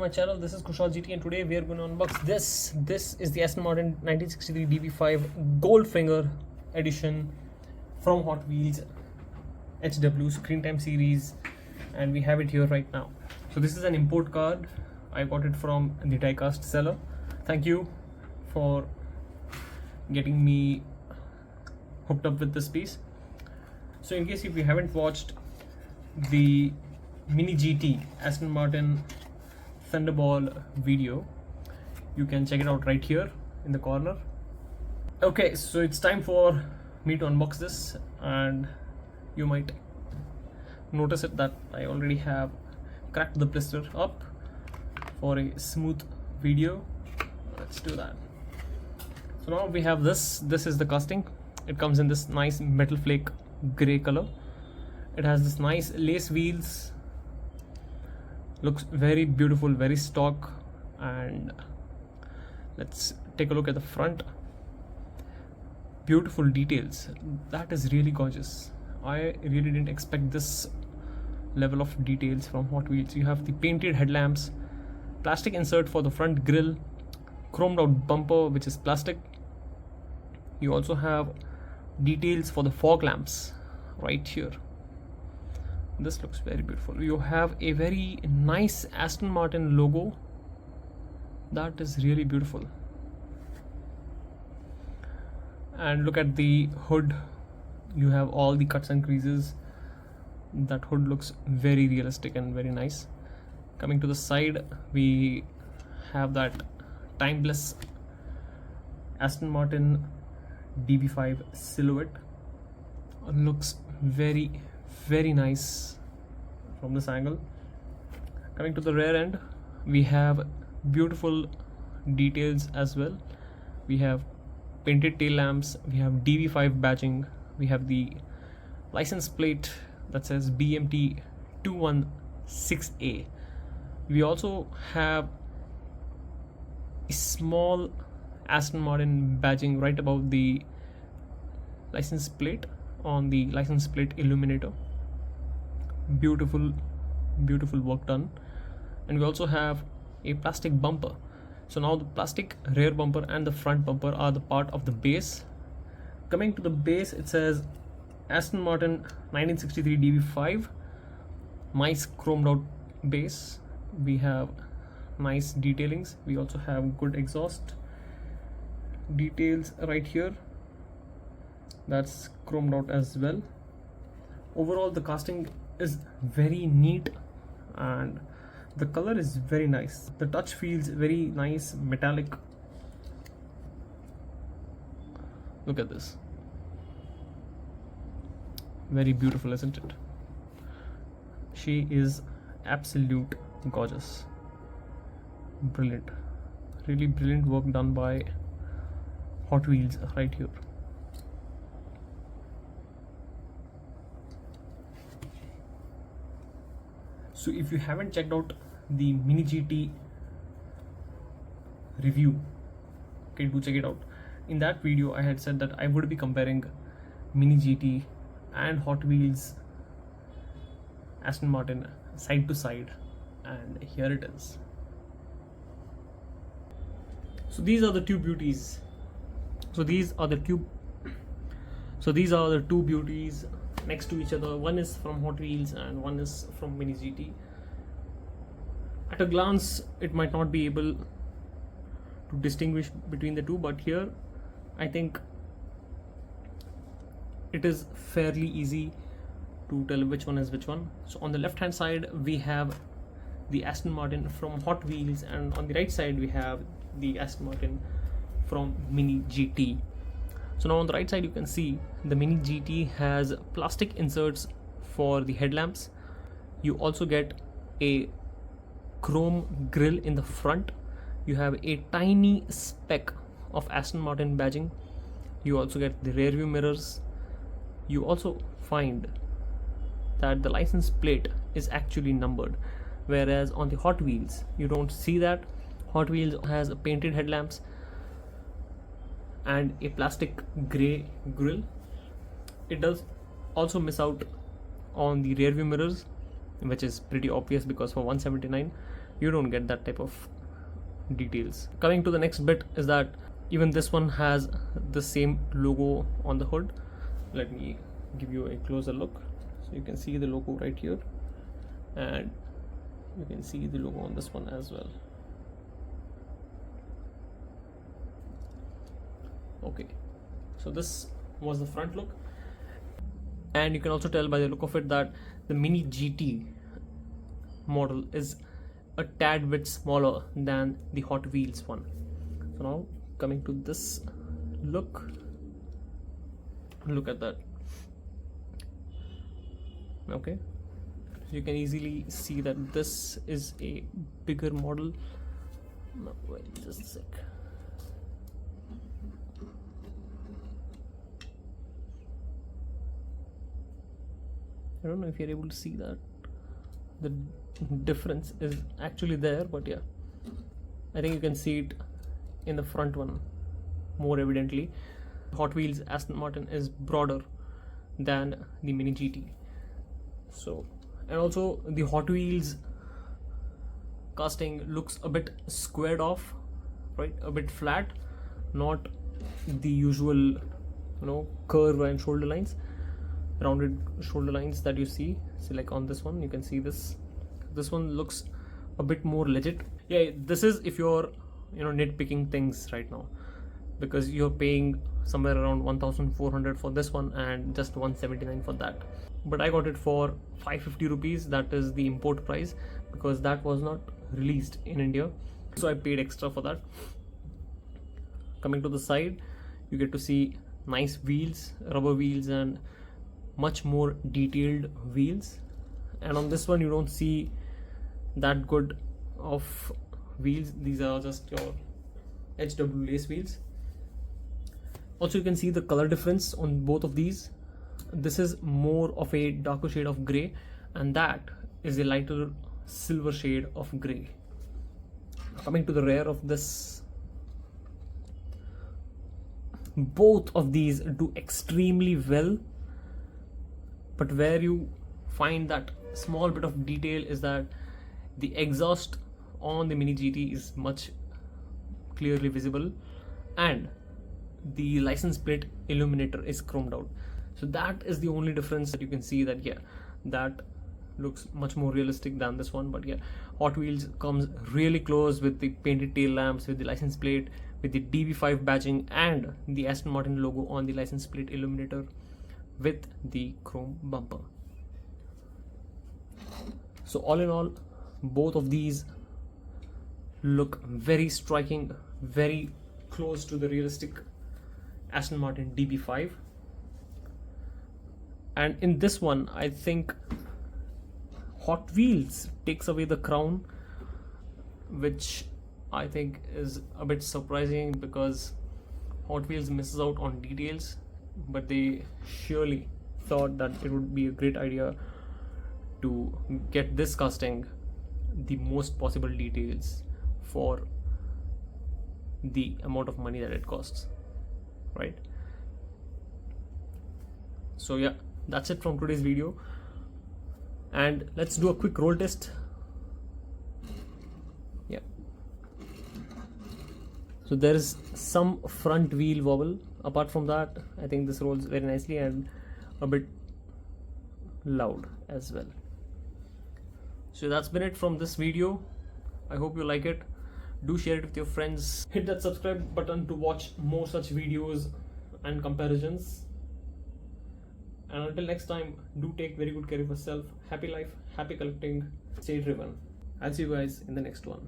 my channel. This is Kushal GT and today we are going to unbox this. This is the Aston Martin 1963 DB5 Goldfinger edition from Hot Wheels HW Screen Time series, and we have it here right now. So this is an import card. I got it from the Diecast seller. Thank you for getting me hooked up with this piece. So in case if you haven't watched the MiniGT Aston Martin Thunderball video, you can check it out right here in the corner. Okay, so it's time for me to unbox this, and you might notice it that I already have cracked the blister up for a smooth video. Let's do that. So now we have this is the casting. It comes in this nice metal flake gray color. It has this nice lace wheels, looks very beautiful, very stock. And let's take a look at the front. Beautiful details. That is really gorgeous. I really didn't expect this level of details from Hot Wheels. You have the painted headlamps, plastic insert for the front grille, chromed out bumper which is plastic. You also have details for the fog lamps right here. This looks very beautiful. You have a very nice Aston Martin logo. That is really beautiful. And look at the hood. You have all the cuts and creases. That hood looks very realistic and very nice. Coming to the side, we have that timeless Aston Martin DB5 silhouette. Looks very nice from this angle. Coming to the rear end, we have beautiful details as well. We have painted tail lamps, we have DB5 badging, we have the license plate that says BMT 216A. We also have a small Aston Martin badging right above the license plate on the license plate illuminator. Beautiful work done. And we also have a plastic bumper. So now the plastic rear bumper and the front bumper are the part of the base. Coming to the base, it says Aston Martin 1963 DB5. Nice chromed out base. We have nice detailings. We also have good exhaust details right here. That's chromed out as well. Overall, the casting is very neat and the color is very nice. The touch feels very nice, metallic. Look at this. Very beautiful, isn't it? She is absolute gorgeous. Brilliant. Really brilliant work done by Hot Wheels right here. So if you haven't checked out the MiniGT review, okay, do check it out. In that video I had said that I would be comparing MiniGT and Hot Wheels Aston Martin side to side, and here it is. So these are the two beauties. So these are the two beauties next to each other. One is from Hot Wheels and one is from MiniGT. At a glance, it might not be able to distinguish between the two, but here I think it is fairly easy to tell which one is which one. So on the left hand side we have the Aston Martin from Hot Wheels, and on the right side we have the Aston Martin from MiniGT. So now on the right side you can see the MiniGT has plastic inserts for the headlamps. You also get a chrome grille in the front. You have a tiny speck of Aston Martin badging. You also get the rear view mirrors. You also find that the license plate is actually numbered, whereas on the Hot Wheels you don't see that. Hot Wheels has painted headlamps and a plastic grey grille. It does also miss out on the rear view mirrors, which is pretty obvious because for 179 you don't get that type of details. Coming to the next bit is that even this one has the same logo on the hood. Let me give you a closer look. So you can see the logo right here, and you can see the logo on this one as well. Okay, so this was the front look, and you can also tell by the look of it that the Mini GT model is a tad bit smaller than the Hot Wheels one. So now coming to this look at that. Okay, so you can easily see that this is a bigger model. No, wait, just a sec. I don't know if you're able to see that. The difference is actually there, but yeah, I think you can see it in the front one more evidently. Hot Wheels Aston Martin is broader than the Mini GT. So, and also the Hot Wheels casting looks a bit squared off, right? A bit flat, not the usual, curve and shoulder lines, rounded shoulder lines that you see. So like on this one, you can see this one looks a bit more legit. Yeah, this is if you're nitpicking things right now, because you're paying somewhere around 1,400 for this one and just 179 for that. But I got it for 550 rupees. That is the import price, because that was not released in India, so I paid extra for that. Coming to the side, you get to see nice wheels, rubber wheels, and much more detailed wheels. And on this one you don't see that good of wheels. These are just your HW lace wheels. Also, you can see the color difference on both of these. This is more of a darker shade of gray, and that is a lighter silver shade of gray. Coming to the rear of this, both of these do extremely well, but where you find that small bit of detail is that the exhaust on the Mini GT is much clearly visible, and the license plate illuminator is chromed out. So that is the only difference that you can see, that yeah, that looks much more realistic than this one. But yeah, Hot Wheels comes really close with the painted tail lamps, with the license plate, with the DB5 badging, and the Aston Martin logo on the license plate illuminator with the chrome bumper. So all in all, both of these look very striking, very close to the realistic Aston Martin DB5. And in this one, I think Hot Wheels takes away the crown, which I think is a bit surprising, because Hot Wheels misses out on details, but they surely thought that it would be a great idea to get this casting the most possible details for the amount of money that it costs, right? So yeah, that's it from today's video, and let's do a quick roll test. Yeah, so there is some front wheel wobble. Apart from that, I think this rolls very nicely and a bit loud as well. So that's been it from this video. I hope you like it. Do share it with your friends. Hit that subscribe button to watch more such videos and comparisons. And until next time, do take very good care of yourself. Happy life, happy collecting, stay driven. I'll see you guys in the next one.